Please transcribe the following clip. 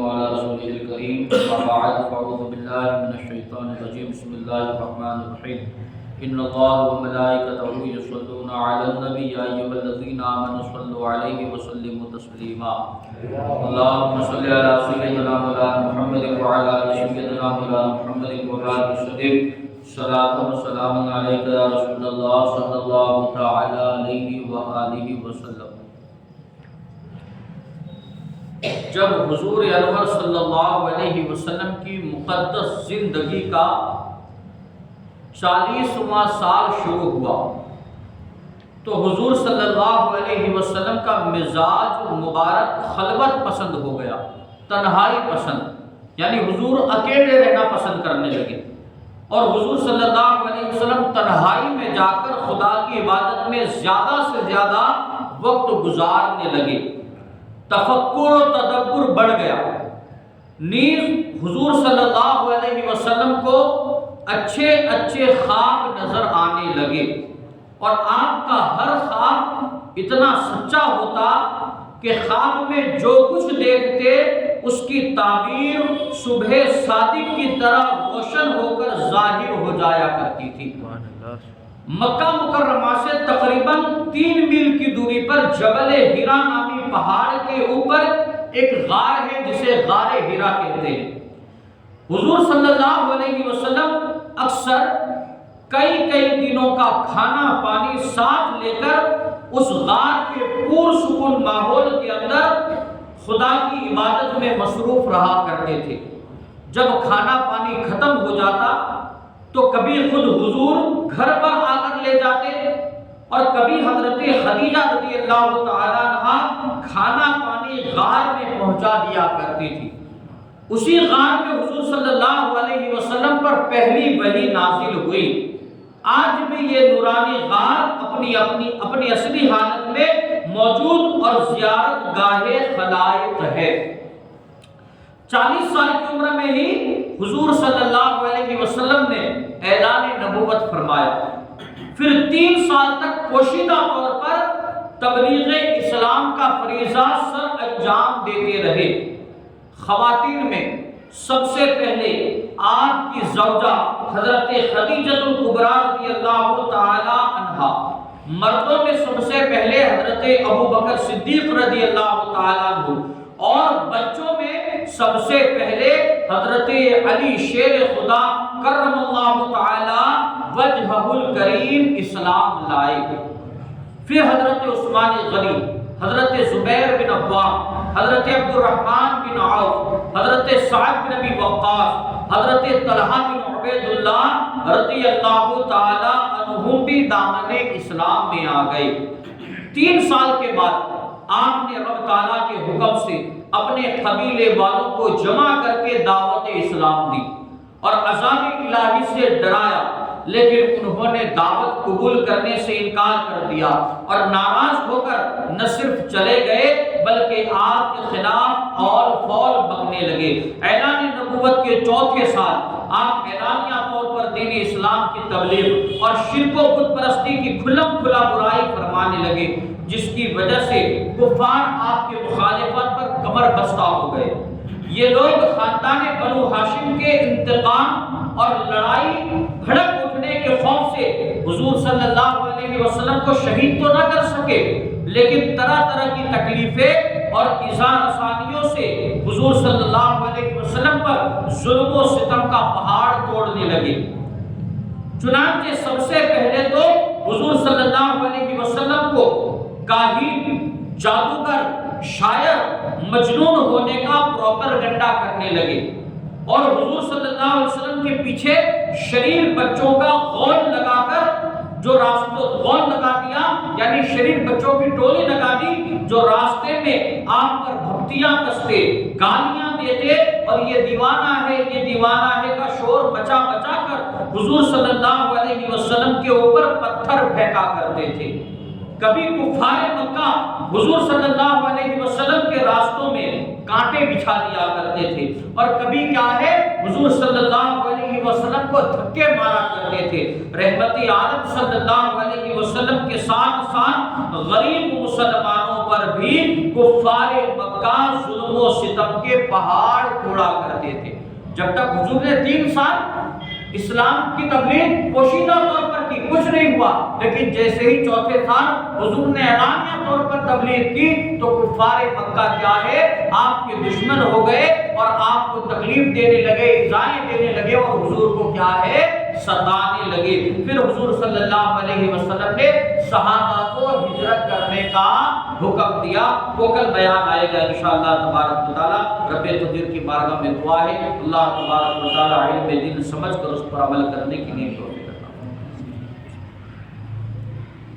على رسوله الكريم أما بعد فأعوذ بالله من الشيطان الرجيم بسم الله الرحمن الرحيم إن الله وملائكته يصلون على النبي يا أيها الذين آمنوا صلوا عليه وسلموا تسليما اللهم صل على سيدنا مولانا محمد وعلى آل سيدنا مولانا محمد وبارك وسلم صلاة وسلام عليك يا رسول الله صلى الله تعالى عليه وآله وسلم۔ جب حضور انور صلی اللہ علیہ وسلم کی مقدس زندگی کا 40واں سال شروع ہوا تو حضور صلی اللہ علیہ وسلم کا مزاج مبارک خلوت پسند ہو گیا، تنہائی پسند، یعنی حضور اکیلے رہنا پسند کرنے لگے، اور حضور صلی اللہ علیہ وسلم تنہائی میں جا کر خدا کی عبادت میں زیادہ سے زیادہ وقت گزارنے لگے، تفکر و تدبر بڑھ گیا، نیز حضور صلی اللہ علیہ وسلم کو اچھے اچھے خواب نظر آنے لگے، اور آپ کا ہر خواب اتنا سچا ہوتا کہ خواب میں جو کچھ دیکھتے اس کی تعبیر صبح صادق کی طرح روشن ہو کر ظاہر ہو جایا کرتی تھی۔ مکہ مکرمہ سے تقریباً 3 میل کی دوری پر جبل ہیرا نامی پہاڑ کے اوپر ایک غار ہے جسے غار ہیرا کہتے ہیں۔ حضور صلی اللہ علیہ وسلم اکثر کئی دنوں کا کھانا پانی ساتھ لے کر اس غار کے پرسکون ماحول کے اندر خدا کی عبادت میں مصروف رہا کرتے تھے۔ جب کھانا پانی ختم ہو جاتا تو کبھی خود حضور گھر پر آ کر لے جاتے، اور کبھی حضرت خدیجہ رضی اللہ تعالیٰ عنہا کھانا پانی غار میں پہنچا دیا کرتی تھی۔ اسی غار میں حضور صلی اللہ علیہ وسلم پر پہلی وحی نازل ہوئی۔ آج بھی یہ نورانی غار اپنی اصلی حالت میں موجود اور زیارت گاہ خلائق ہے۔ 40 سال کی عمر میں ہی حضور صلی اللہ علیہ وسلم نے اعلان نبوت فرمایا، پھر 3 سال تک پوشیدہ طور پر تبلیغ اسلام کا فریضہ سر انجام دیتے رہے۔ خواتین میں سب سے پہلے آپ کی زوجہ حضرت خدیجہ الکبریٰ رضی اللہ تعالی عنہا، مردوں میں سب سے پہلے حضرت ابو بکر صدیق رضی اللہ تعالی عنہ، اور بچوں میں سب سے پہلے حضرت علی شیر خدا کرم اللہ تعالی وجہہ الکریم اسلام لائے۔ پھر حضرت عثمان غنی، حضرت زبیر بن عوام، حضرت عبد الرحمن بن عوف، حضرت سعد بن ابی وقاص، حضرت طلحہ بن عبید اللہ رضی اللہ تعالی عنہم بھی دامن اسلام میں آ گئے۔ 3 سال کے بعد آپ نے رب تعالیٰ کے حکم سے اپنے قبیلے والوں کو جمع کر کے دعوت اسلام دی اور عذاب الہی سے ڈرایا، لیکن انہوں نے دعوت قبول کرنے سے انکار کر دیا اور ناراض ہو کر نہ صرف چلے گئے بلکہ آپ کے خلاف اول فول بکنے لگے۔ اعلان نبوت کے 4تھے سال آپ اعلانیہ طور پر دین اسلام کی تبلیغ اور شرک و بت پرستی کی کھلم کھلا برائی فرمانے لگے، جس کی وجہ سے کفار آپ کے مخالفت پر کمر بستہ ہو گئے۔ یہ لوگ خاندان بنو ہاشم کے انتقام اور لڑائی بھڑک اٹھنے کے خوف سے حضور صلی اللہ علیہ وسلم کو شہید تو نہ کر سکے، لیکن طرح طرح کی تکلیفیں اور ایذا رسانیوں سے حضور صلی اللہ علیہ وسلم پر ظلم و ستم کا پہاڑ توڑنے لگے۔ چنانچہ سب سے پہلے تو حضور صلی اللہ علیہ وسلم کو کاہن، جادوگر، شاعر، مجنون ہونے کا پروپیگنڈا کرنے لگے، اور حضور صلی اللہ علیہ وسلم کے پیچھے شریر بچوں کا غول لگا کر جو راستوں غول لگا دیا، یعنی شریر بچوں کی ٹولی لگا دی جو راستے میں آپ پر بھکتیاں کستے، گالیاں دیتے، اور یہ دیوانہ ہے یہ دیوانہ ہے کا شور بچا بچا کر حضور صلی اللہ علیہ وسلم کے اوپر پتھر پھینکا کرتے تھے۔ کبھی کفار مکہ حضور صلی اللہ علیہ وسلم کے راستوں میں کانٹے بچھا دیا کرتے تھے، اور کبھی کیا ہے حضور صلی اللہ علیہ وسلم کو دھکے مارا کرتے تھے۔ رحمت عالم صلی اللہ علیہ وسلم کے ساتھ ساتھ غریب مسلمانوں پر پر بھی کفار مکہ ظلم و ستم کے پہاڑ توڑا کرتے تھے۔ جب تک حضور نے 3 سال اسلام کی تبلیغ پوشیدہ طور پر کی، کچھ نہیں ہوا، لیکن جیسے ہی 4تھے سال حضور نے اعلانیہ طور پر تبلیغ کی تو کفار مکہ کیا ہے، آپ کے دشمن ہو گئے اور آپ کو تکلیف دینے لگے، ایذائیں دینے لگے اور حضور کو کیا ہے، ستانے لگے۔ پھر حضور صلی اللہ علیہ وسلم نے صحابہ کو ہجرت کرنے کا حکم دیا، وہ کل بیان آئے گا انشاءاللہ تبارک و تعالی۔ رب قدیر کی بارگاہ میں دعا ہے اللہ تبارک و تعالی علم دین سمجھ کر اس پر عمل کرنے کی نیت ہو۔